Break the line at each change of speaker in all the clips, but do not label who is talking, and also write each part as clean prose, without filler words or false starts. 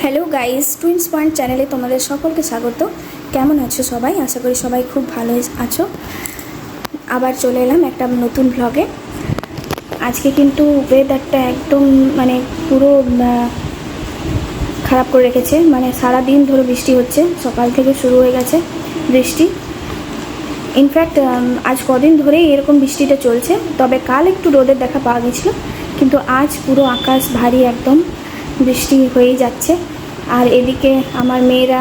Hello guys, twins point চ্যানেলে তোমাদের সকলকে স্বাগত। কেমন আছো সবাই? আশা করি সবাই খুব ভালো আছো। আবার চলে এলাম একটা নতুন ব্লগে। আজকে কিন্তু ওয়েদারটা একদম পুরো খারাপ করে রেখেছে। সারা দিন ধরে বৃষ্টি হচ্ছে, সকাল থেকে শুরু হয়ে গেছে বৃষ্টি। ইনফ্যাক্ট আজ কদিন ধরেই এরকম বৃষ্টিটা চলছে, তবে কাল একটু রোদের দেখা পাওয়া গেছিলো, কিন্তু আজ পুরো আকাশ ভারী, একদম বৃষ্টি হয়েই যাচ্ছে। আর এদিকে আমার মেয়েরা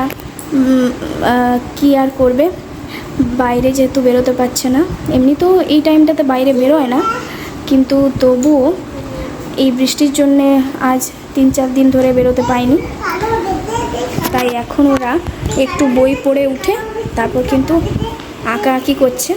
কি আর করবে, বাইরে যেহেতু বেরোতে পারছে না। এমনি তো এই টাইমটাতে বাইরে বেরোয় না, কিন্তু তবুও এই বৃষ্টির জন্যে আজ 3-4 দিন ধরে বেরোতে পায়নি। তাই এখন ওরা একটু বই পড়ে উঠে তারপর কিন্তু আঁকাআঁকি করছে।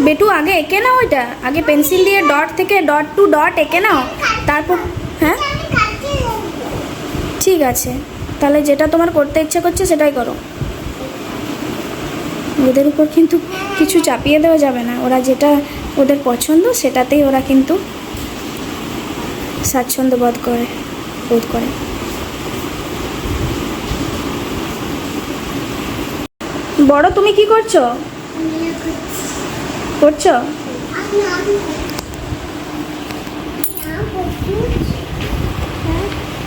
বেটু আগে এঁকে নাও, ওইটা আগে পেন্সিল দিয়ে ডট থেকে ডট টু ডট এঁকে নাও, তারপর হ্যাঁ ঠিক আছে, তাহলে যেটা তোমার করতে ইচ্ছা করছে সেটাই করো। ওদের উপর কিন্তু কিছু চাপিয়ে দেওয়া যাবে না, ওরা যেটা ওদের পছন্দ সেটাতেই ওরা কিন্তু স্বাচ্ছন্দ্য বোধ করে। বড়, তুমি কি করছো?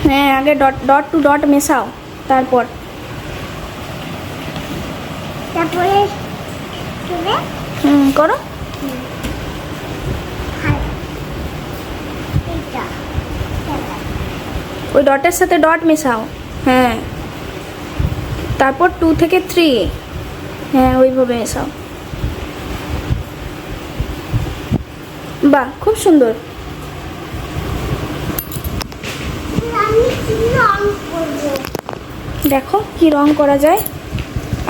হ্যাঁ, আগে ডট টু ডট মেশাও, তারপর করো। ওই ডটের সাথে ডট মেশাও। হ্যাঁ, তারপর 2 থেকে 3, হ্যাঁ ওইভাবে মেশাও। বাহ, খুব সুন্দর। দেখো কি রং করা যায়।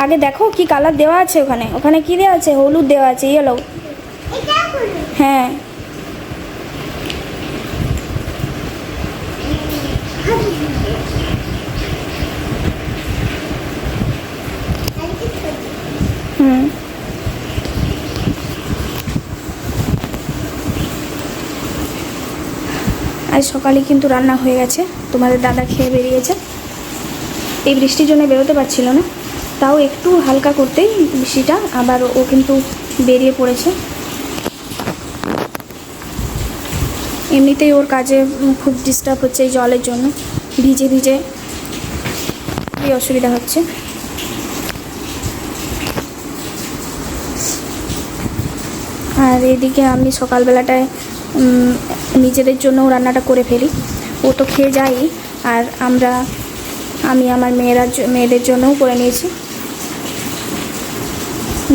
আগে দেখো কি কালার দেওয়া আছে, ওখানে কি দেওয়া আছে? হলুদ দেওয়া আছে, ইয়েলো। হ্যাঁ, আজ সকালে কিন্তু রান্না হয়ে গেছে, তোমাদের দাদা খেয়ে বেরিয়েছে। এই বৃষ্টির জন্য বেরোতে পারছিল না, তাও একটু হালকা করতেই বৃষ্টিটা আবার ও কিন্তু বেরিয়ে পড়েছে। এমনিতেই ওর কাজে খুব ডিস্টার্ব হচ্ছে এই জলের জন্য, ভিজে খুবই অসুবিধা হচ্ছে। আর এদিকে আমি সকালবেলাটায় নিজেদের জন্য রান্নাটা করে ফেলি, ও তো খেয়ে যাই। আর আমি আমার মেয়েদের জন্যও করে নিয়েছি,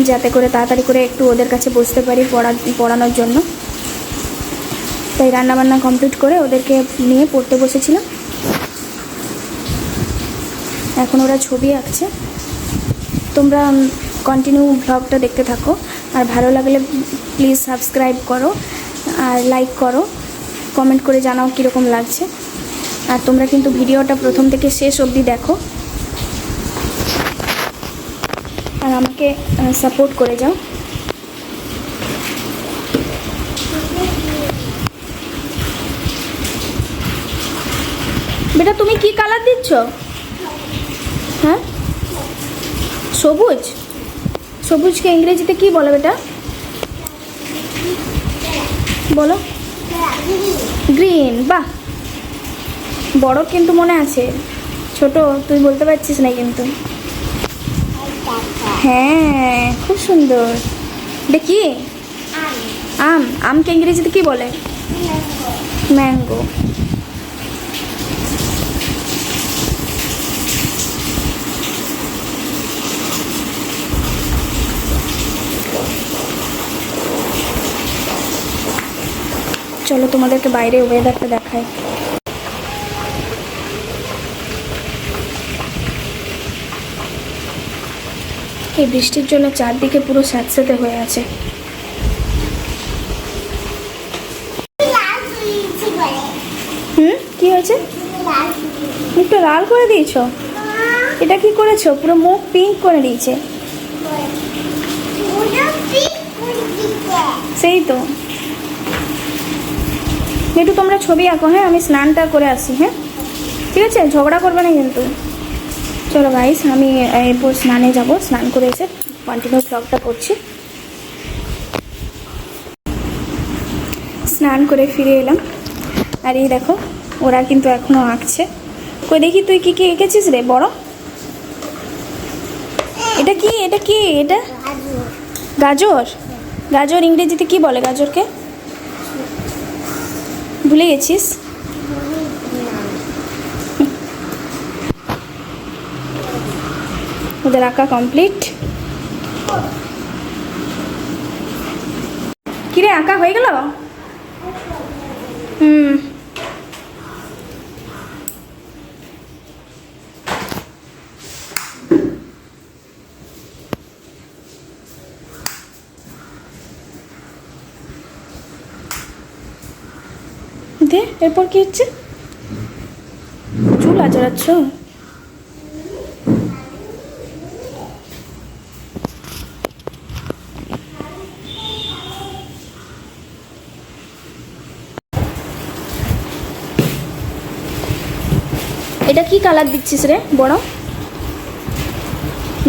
যাতে করে তাড়াতাড়ি করে একটু ওদের কাছে বসতে পারি পড়ানোর জন্য। তাই রান্নাবান্না কমপ্লিট করে ওদেরকে নিয়ে পড়তে বসেছিলাম। এখন ওরা ছবি আঁকছে। তোমরা কন্টিনিউ ব্লগটা দেখতে থাকো, আর ভালো লাগলে প্লিজ সাবস্ক্রাইব করো আর লাইক করো, কমেন্ট করে জানাও কীরকম লাগছে। আর তোমরা কিন্তু ভিডিওটা প্রথম থেকে শেষ অবধি দেখো আর আমাকে সাপোর্ট করে যাও। বেটা, তুমি কি কালার দিচ্ছ? হ্যাঁ, সবুজকে ইংরেজিতে কি বলে বেটা? বলো। গ্রিন। বাহ, বড় কিন্তু মনে আছে, ছোট তুই বলতে পারছিস না কিন্তু। হ্যাঁ, খুব সুন্দর। দেখি, আমকে ইংরেজিতে কি বলে? ম্যাঙ্গো। চলো তোমাদেরকে বাইরে ওয়েদারটা দেখায়। এই বৃষ্টির জন্য চারদিকে পুরো স্যাঁতসেঁতে হয়ে আছে। কি হয়েছে? একটু লাল করে দিয়েছো? এটা কি করেছো? পুরো মুখ পিঙ্ক করে দিয়েছে। সেই তো একটু তোমরা ছবি আঁকো, হ্যাঁ আমি স্নানটা করে আসি, হ্যাঁ ঠিক আছে, ঝগড়া করবে না কিন্তু। চলো গাইস, আমি এরপর স্নানে যাব, স্নান করে এসে কন্টিনিউ ব্লগটা করছি। স্নান করে ফিরে এলাম, আর এই দেখো ওরা কিন্তু এখনও আঁকছে। কই দেখি তুই কি কি এঁকেছিস রে বড়? এটা কি এটা কি এটা? গাজর। গাজর ইংরেজিতে কি বলে গাজরকে? ভুলে গেছিস? ওদের আঁকা কমপ্লিট। কিরে আঁকা হয়ে গেল? দে, এরপর কি হচ্ছে? চুল আঁচড়াচ্ছ? এটা কি কালার দিচ্ছিস রে বড়?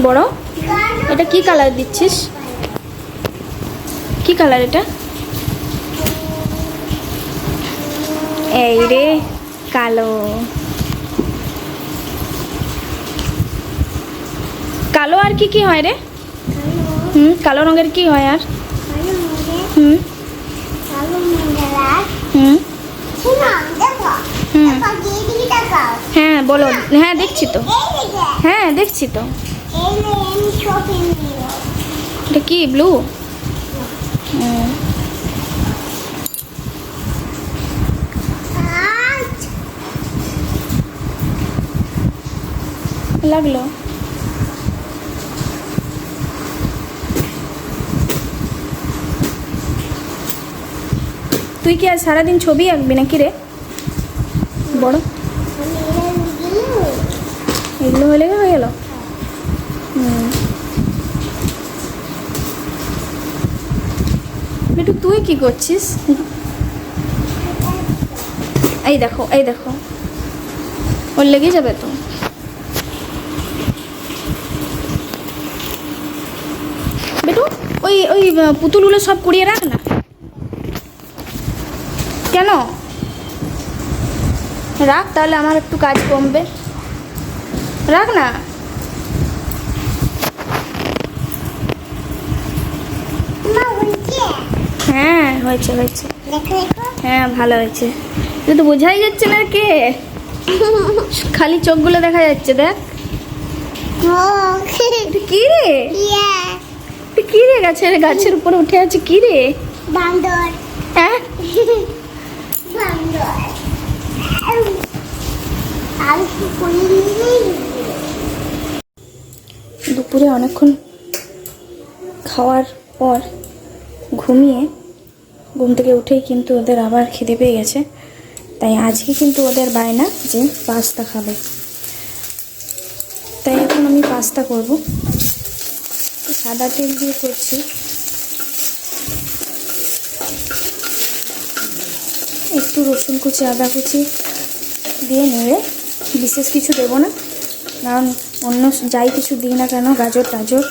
বড় এটা কি কালার দিচ্ছিস? কি কালার এটা? এই রে কালো। কালো আর কি কি হয় রে? কালো রঙের কি হয় আর? হ্যাঁ বলো। হ্যাঁ দেখছি তো, হ্যাঁ দেখছি তো। এটা কি ব্লু? লাগলো। তুই কি আর সারাদিন ছবি আঁকবি নাকি রে বড়? এগুলো হয়ে গেল। বেটু তুই কি করছিস? এই দেখো এই দেখো, ওর লেগে যাবে তো। বেটু ওই ওই পুতুলগুলো সব কুড়িয়ে রাখ না। কেন রাখ, তাহলে আমার একটু কাজ কমবে। রাখ না। হ্যাঁ হয়েছে হয়েছে, হ্যাঁ ভালো হয়েছে। তো বোঝাই যাচ্ছে না কে, খালি চোখগুলো দেখা যাচ্ছে। দেখ কি রে, কি রে গাছের উপরে উঠে আছে কি রে? বান্দর। হ্যাঁ দুপুরে অনেকক্ষণ খাওয়ার পর ঘুমিয়ে ঘুম থেকে উঠেই কিন্তু ওদের আবার খিদে পেয়ে গেছে। তাই আজকে কিন্তু ওদের বায়না যে পাস্তা খাবে, তাই এখন আমি পাস্তা করব। সাদা তেল দিয়ে করছি। একটু রসুন কুচি আদা কুচি দিয়ে নেড়ে, বিশেষ কিছু দেবো না, কারণ অন্য যাই কিছু দিই না কেন গাজর টাজর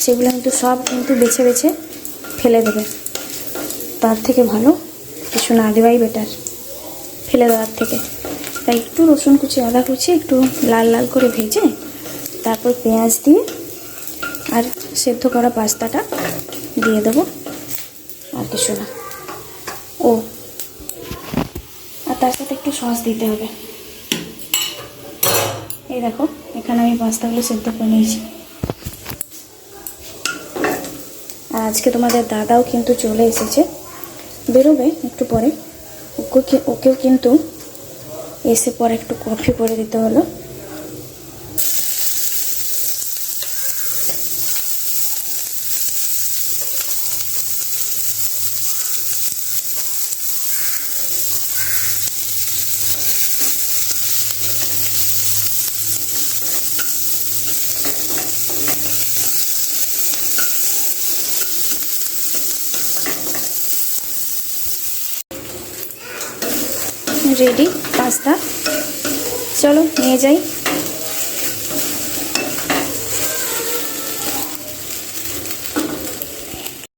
সেগুলো কিন্তু সব কিন্তু বেছে বেছে ফেলে দেবে। তার থেকে ভালো কিছু না দেওয়াই বেটার ফেলে দেওয়ার থেকে। তাই একটু রসুন কুচি আদা কুচি একটু লাল লাল করে ভেজে তারপর পেঁয়াজ দিয়ে আর সেদ্ধ করা পাস্তাটা দিয়ে দেবো, আর কিছু না। ও আর তার সাথে একটু সস দিতে হবে। এই দেখো এখানে আমি পাস্তাগুলো সেদ্ধ করে নিয়েছি। আর আজকে তোমাদের দাদাও কিন্তু চলে এসেছে, বেরোবে একটু পরে। ওকেও কিন্তু এসে পরে একটু কফি করে দিতে হলো। Ready pasta. চলো নিয়ে যাই।